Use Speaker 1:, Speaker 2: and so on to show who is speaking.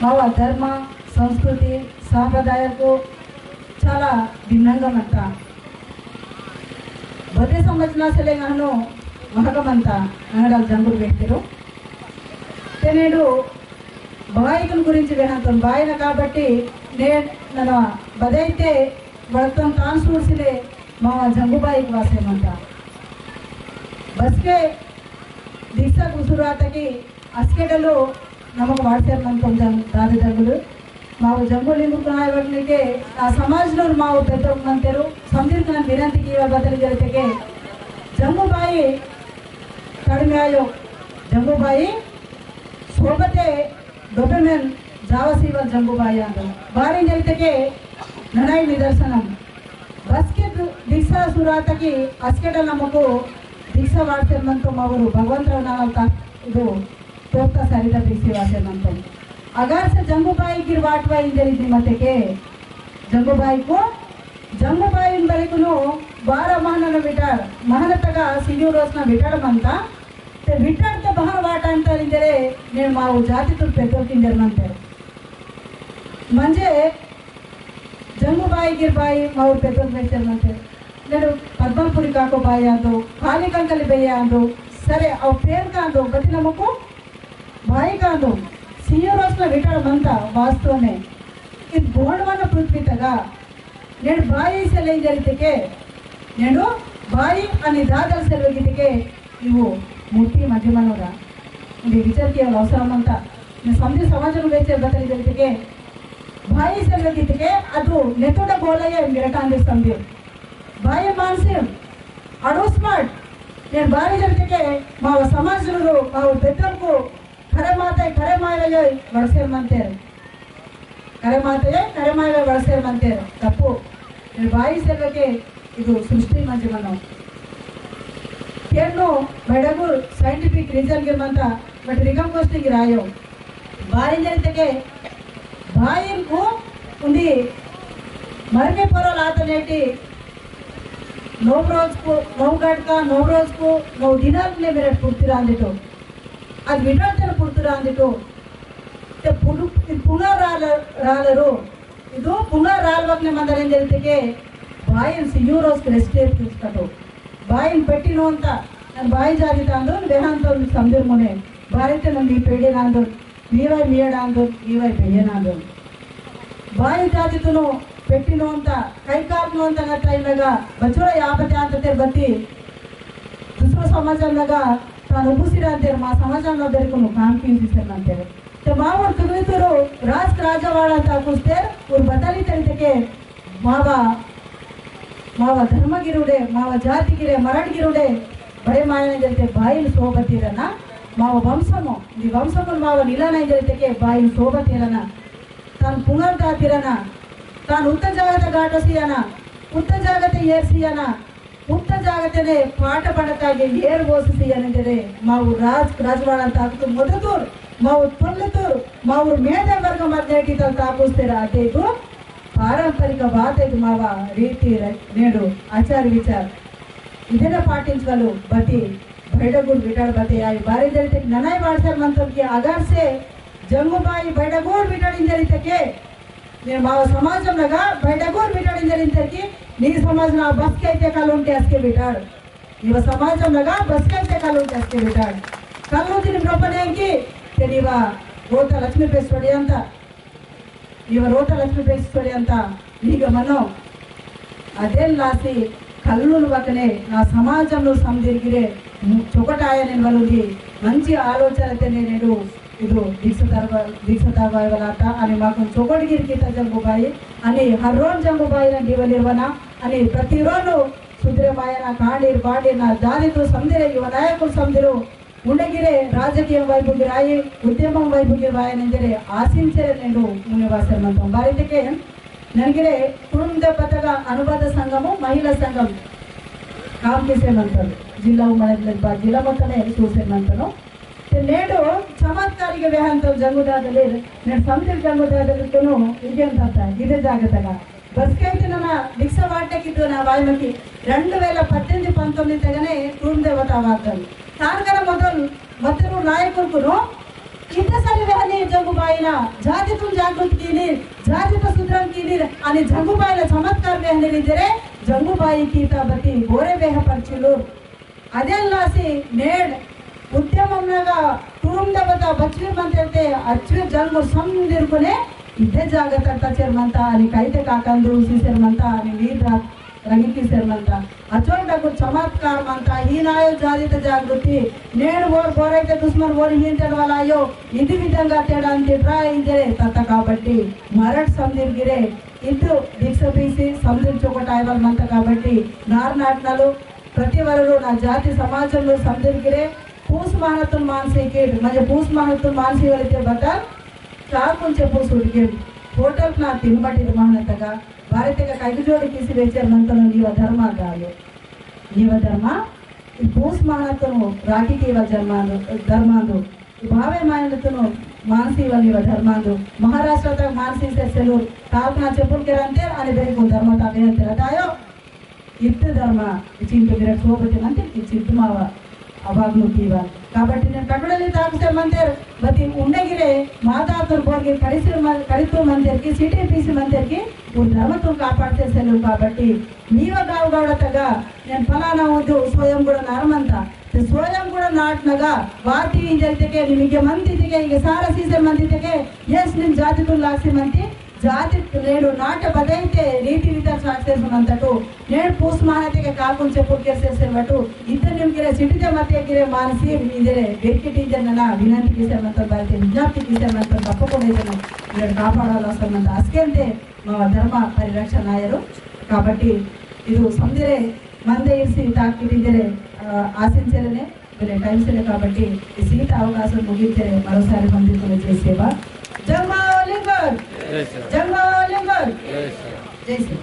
Speaker 1: మావ ధర్మ సంస్కృతి సాంప్రదాయాలకు చాలా భిన్నంగా మంత ಬದೇ ಸಂಬಂಧಿಸಿನ ನಾನು ಮಹಕಮಂತ ಅಂಗಡಾలు జంగులు పెట్టారు నేడు బాయికల గురించి వినంతం బాయిన కాబట్టి నేను ನನ್ನ ಬದೈತೆ ಬಳತಂ ಕಾನ್ಸ್ಟಿಟ್ಯೂನ್ಸಿಲೆ ಮಾವ ಜಂಗುಬಾಯಿಗೆ ವಾಸೇಮಂತ ಬಸ್ಗೆ ದೀಕ್ಷಾ ಗುಸುರಾತಗಿ ಅಸ್ಕೆಡಲು ನಮಗೆ ವಾಡ್ಸೇಮಂತ ದಾದ ಜಂಗುಲು ಮಾವು ಜಂಗುಲಿಂದು ನಾಯಕನಿಗೆ ಆ ಸಮಾಜದವ್ರು ಮಾವು ಬೆತ್ತಂತರು ಸಂದೀರ್ಘ ನನ್ನ ವಿನಂತಿಗೆ ಬದಲು ಜೊತೆಗೆ ಜಂಗುಬಾಯಿ ಕಡಿಮೆ ಆಯೋ ಜಂಗುಬಾಯಿ ಸೋಬತೆ ಡೊಪೆಮೆನ್ ಜಾವಸೀವಲ್ ಜಂಗುಬಾಯಿ ಅಂತ ಬಾರಿ ಜೊತೆಗೆ ನನೈ ನಿದರ್ಶನಂ ಬಸ್ಗೆ ದೀಕ್ಷಾ ಸುರಾತಗಿ ಅಸ್ಕೆಡಲ್ ನಮಗೂ ದೀಕ್ಷಾ ವಾಡ್ಸೇಮಂತ ಮಾವರು ಭಗವಂತರಾವ್ ನಾವು ಇದು ತೋರ್ತಾ ಸರಿದ ದೀಕ್ಷೆ ವಾಡ್ಸೇಮಂತ अगर से जंगुबाई गिरवाटवा इंजरी मते के जंगुबाई को जंगुबाई इन बरेकुनु 12 ಮಹನನ ವಿಟಾರ್ ಮಹನತಗ ಸಿನಿರೋಸ್ನ ವಿಟಾರ್ ಮಂತ ते विटार तो बहा वाट अंतर इंजरे ने माವು ಜಾತಿ ತುರ್ ಪೆದ್ದೋಲ್ ಕಿಂಜರ್ ಮಂತೆ म्हणजे जंगुबाई गिरबाई माವು ಪೆದ್ದೋಲ್ ಮೆಚ್ಚರ್ ಮಂತೆ नेनु पद्मपुरी काको बाई आंदो खाली कंकली बेय आंदो सरे अव पेर कांदो बति नमको बाई कांदो सीरोस्न विटार मंत वास्तव में ಇದು ಗೋಣವನ ಪೃಥ್ವಿ ತಗ ನೆಡು ಬಾಯಿ ಸೆಲೆ ಜರಿತಿಕೆ ನೆಡು ಬಾಯಿ అని దాదల్ సెలవగితికే ಇವು ಮುಟ್ಟಿ ಮಧ್ಯಮನೋದ ಇದು ವಿಚಾರಕ್ಕೆ ಅವಸರ ಅಂತ ಸಮಜ ಸಮಾಜನ ವೇಚೆ ಬದಲಿ ಜರಿತಿಕೆ ಬಾಯಿ ಸೆಲವಗಿತಿಕೆ ಅದು ನೆತೋಡ ಗೋಲಯ ಮಿರಟಾಂದಿ ಸಂದಿ ಬಾಯಿ ಮಾನಸಿ ಅಡೋಸ್ಮಾಟ್ నేను ಬಾಯಿ ಜರಿತಿಕೆ ಮಾವ ಸಮಾಜರು ಮಾವ ಬೆತ್ತರ್ಕು खरे माते खरे मायवे वड़सेर मंतेर खरे माते खरे मायवे वड़सेर मंतेर तप्पु నేను ಬಾಯಿ ಸೇರ್ವಕ್ಕೆ ಇದು ಸೃಷ್ಟಿ ಮಂಜಿ ಮನೋ ಕೇಳ್ನು ಬಡಗು ಸೈಂಟಿಫಿಕ್ ರೀಸನ್ ಗೆ ಮಂತ ಬಟ್ ರಿಗಮ್ ಕೋಸ್ಟಿಗೆ ರಾಯೋ ಬಾಯಿ ಜರಿತೆಗೆ ಬಾಯಿಗೂ ఉంది మరిమే పొరలు ఆతనేటి 9 రోజుకు 9 గంటక 9 రోజుకు 9 ದಿನಾಲೇ ಮೇರೆ ಪೂರ್ತಿರಾ ಅಂದಿತು ಅದು ವಿಡಾಂತರ ಪುರ್ತುರ ಅಂದಿಟ್ಟು ಪುನರಾಲರು ಇದು ಪುನರಾಲ್ವಕ್ನೆ ಮಂದರೇನು ಜೊತೆಗೆ ಬಾಯಿನ ಸಿಯೂರೋಸ್ಗೆ ರೆಸ್ಟ್ ಇರ್ತಿಸ್ಕೊಂಡು ಬಾಯಿನ ಪೆಟ್ಟಿನೋ ಅಂತ ನಾನು ಬಾಯಿ ಜಾರಿತ ಅಂದ್ರು ಬೇಹಂತ ಒಂದು ಸಂದಿರ್ ಮುನೆ ಬಾರಿತೆ ನಂದು ಈ ಪೇಡಿನ ಅಂದ್ರು ನೀವೈ ಮೀಯಡ ಅಂದ್ರು ನೀವೈ ಬೆಯ್ಯನ ಅಂದ್ರು ಬಾಯಿ ಜಾತಿತನು ಪೆಟ್ಟಿನೋ ಅಂತ ಕೈ ಕಾಲ್ನೋ ಅಂತ ಟೈಮ್ನಾಗ ಬಚ್ಚೋಳ ಯಾಪತೆ ಅಂತ ಬತ್ತಿ ದುಸರ ಸಮಾಜದಾಗ ತಾನು ಉಪಸಿರ ಅಂತಾರೆ ಮಾ ಸಮಾಜಂలో ಬೆರಕನು ಕಾಂಪಿಸಿಸರ್ ಅಂತಾರೆ तो मावर तुगुतुरु राज राजवाड़ ಅಂತ ಹಾಕುಸ್ತಾರೆ और बदली तरीके मावा मावा धर्मगिरुडे मावा जातिगिरे मराठगिरुडे बड़े मायने जलते बाइल सोबतीरना मावा वंशमो दी वंशमो मावा निलाना जलते बाइल सोबतीरना तान पुनर्दातिरना तान उत्त जागत गाटसियना उत्त जागत ಏರ್ಸಿಯನ ಉತ್ತ ಜಾಗತನೆ ಪಾಠ ಪಡಕಾಗೆ ಏರ್ ಓಸಿಸಿಯನೆಂದರೆ ಮಾವು ರಾಜವಾಡ ಅಂತ ಹಾಕಿತು ಮೊದಲೂರು ಮಾವು ತೊಲ್ಲತೂರು ಮಾವು ಮೇಧೆ ವರ್ಗ ಮಧ್ಯೆ ತಾಕುಸ್ತೀರ ಅದೇ ಇದು ಪಾರಂಪರಿಕ ಬಾತ ಇದು ಮಾವ ರೀತಿ ನೇಡು ಆಚಾರ ವಿಚಾರ ಇದನ್ನ ಪಾಟಿಂಚಲು ಬತಿ ಬೈಡಗೂಡ್ ವಿಟಾಡ್ ಬತಿ ಆಯಿ ಬಾರಿ ಜರಿತೆ ನನೈ ವಾಡ್ಸರ್ ಮಂತಕ್ಕೆ ಅಗರ್ से जंगुबाई बೈಡಗೂಡ್ ವಿಟಾಡಿನ ಜರಿತಕ್ಕೆ నేను మావ సమాజంలో బయటగూరు బిడ్డాడు జరిగింది నీ సమాజంలో బస్కి అయితే కళ్ళు ఉంటే అసకే బిడ్డాడు ఇవ సమాజంలో బస్కి అయితే కళ్ళు ఉంటే అసకే బిడ్డాడు కళ్ళు తిని ప్రపంచానికి తెలివ రోత లక్ష్మీ పేసుకోడి ಅಂತ ಇವ ರೋಟ ಲಕ್ಷ್ಮಿ ಬೇಯಿಸ್ಕೊಳ್ಳಿ ಅಂತ ಈಗ ಮನೋ ಅದೆಲ್ಲಾಸಿ కళ్ళు పక్కనే నా సమాజంలో సందిరిగిరే చొకటాయని వలుది మంచి ఆలోచనతోనే నేను ಇದು दीक्षा वाला आणि मागून चोकटगिरी गीता जंगुबाई आणि हर रोज जंगुबाईನ जीवनिर्वहण आणि प्रतिरोजु सुद्रेमायನ ಕಾಣೀರ್ ಬಾಡಿನ ದಾರಿತು ಸಂದಿರೆ ಯುವ ನಾಯಕರು ಸಂದಿರು ಉಂಡಗಿರೆ ರಾಜಕೀಯ ವೈಭೋಗಿರಾಯಿ ಉದ್ಯಮ ವೈಭೋಗಿರಾಯನೆಂದರೆ ಆಶಿಂಚರೆ నేను ಮುನಿವಾಸರ್ಮಂತ ಬಾರಿದಕ್ಕೆ ನನಗೆ ಕುಟುಂಬ ಪತಕ ಅನುಬಂಧ ಸಂಘము ಮಹಿಳಾ ಸಂಘಂ काम చేసేమంటారు జిల్లా ఉమ్మడి జిల్లా మొత్తమే చూసేమంటాను నేడు ಚಮತ್ಕಾರಿಗೆ ವ್ಯಾಹಂತ ಜಂಗುದಾದಲ್ಲಿ నేను ಸಂತಿಲ್ ಜಂಗುದಾದಲ್ಲಿಗೂ ಇದೆ ಅಂತ ಇದೇ ಜಾಗದಾಗ ಬಸ್ಕೈತಿ ನನ್ನ ದೀಕ್ಷಾ ವಾಟಕ್ಕಿದ್ದು ನಾ ವಾಲ್ಮೀಕಿ 2018-19 ಕುಟುಂಬ ದೇವತಾ ವಾಗ್ದಾನ ತಾನಕರ ಮೊದಲು ಮತ್ತೆ ನಾಯಕರು इतने सारे रहने जंगूबाईना जाति तुम जागृत कीनी जाति तो सुधरन कीनी आणि जंगूबाईला चमत्कार रहने लीजरे जंगूबाई की तबती गोरे वेह पर्चिलू अदेल्लासी नेड उद्यमंगा तुरुंदबता बच्चे बनते अच्छे जंगू समझिरकुने इधे जागत चेरमंता आणि कईते काकंदू सीसेरमंता आणि वीर रंगी सेरमंता अचोंडకు चमत्कार मंता ही नायो जातित जागृति नेड ओर बोరైతే दुश्मन ओर हिंटन वाला आयो इदी विधंगा तेड़ा अंते ट्राई इदरे तत काबट्टी मरट समदिरगिरे इद्दु दिक्सपीसी समदिरचोकटायवल मंत काबट्टी नार नाटनालु प्रति वरु ना जाति समाजंलो समदिरगिरे पूस महत्तुन मानसी कीड म्हणजे पूस महत्तुन मानसी वलिते बता चार कुंचे पूस उडगे होटल ना तिनबटी महनतगा ಭಾರತಕ್ಕೆ ಕೈಜೋಡಿ ಕಿಸಿ ವೇಚರ್ ಮಂತನು ನೀವ ಧರ್ಮ ಗಾಲು ನೀವ ಧರ್ಮ ಈ ಭೂಸ್ ಮಾನತನು ರಾಕಿಗೆ ಇವ ಜನ್ಮಾಂದು ಧರ್ಮಾಂದು ಭಾವೆ ಮಾನತನು ಮಾನಸಿ ಇವ ನೀವ ಧರ್ಮಾಂದು ಮಹಾರಾಷ್ಟ್ರದ ಮಾನಸಿ ಸೆಸೆಲು ಕಾಲ್ಕನ ಚೆಪುಲ್ ಕೆರಂತೆ అని ಬೇರೆ ಧರ್ಮ ತಾವೆ ಅಂತರ ದಾಯೋ ಇತ್ತು ಧರ್ಮ ಚಿಂತು ಬಿರ ಸೋಬತಿ ಮಂತೆ ಚಿಂತು ಮಾವ ಅವಾಗ್ನು ತೀವ కాబట్టి నేను కట్టుడలి తాగితే మందిర్ బతి ఉండగిరే మాతాతుర్ బోర్గి కడితూ మందిర్కి సిటీపీసీ మందిర్కి ధర్మత్వం కాపాడితే సెలవు కాబట్టి నీవ గావుగాడతగా నేను ఫలానా వద్దు ಸ್ವಯಂ ಕೂಡ ನಾರಮಂತ ಸ್ವಯಂ ಕೂಡ ನಾಟ್ನಗ ವಾತಿ ಜೈತೆಗೆ ನಿಮಗೆ ಮಂದಿತಿಗೆ ಈಗ ಸಾರ ಸೀಸೆ ಮಂದಿತಿಗೆ ಎಸ್ ನಿಮ್ ಜಾತಿ ತುಲ್ಲಾಕ್ಸಿ ಮಂತಿ ಜಾತಿ నేడు నాట బదైతే రీతి విధాన సాక్షేసునంతటు నేడు పూస్ మానతిಗೆ ಕಾಕುಂಚೆ ಪುರ್ಕೆಸೆಸೆವಟು ಇದ್ದ ನಿಮ್ಗೆ ಸಿಟಿದೆ ಮತ್ತೆಗಿರೆ ಮಾನಸಿ ಇದಿರೆ ಬೆಕ್ಕಿಟಿ ಜನನ ವಿನಂತಿ ಕಿಸೆಮಂತ ಬಾಯ್ತೆ ವಿಜ್ಞಾಪ್ತಿ ಕಿಸೆಮಂತ ತಪ್ಪకుండా ಇದನ್ನು నేడు కాపాడాల్సినంత అస్కెంతే మా ధర్మ పరిరక్షణాయరు కాబట్టి ಇದು ಸಂದಿರೆ ಮಂದೆ ಇರಿಸಿ ತಾಕಿಟ್ಟಿದ್ದರೆ ಆಶಿಂಚಲನೆ ಬೆಲೆ ಟೈಮ್ಸಲೆ కాబట్టి ಈ ಸೀಟ ಅವಕಾಶ ಮುಗಿದರೆ ಮರೋಸಾರಿ ಬಂದಿದ್ದು చేసేవా జంగాలింగర్ జై శ్రీ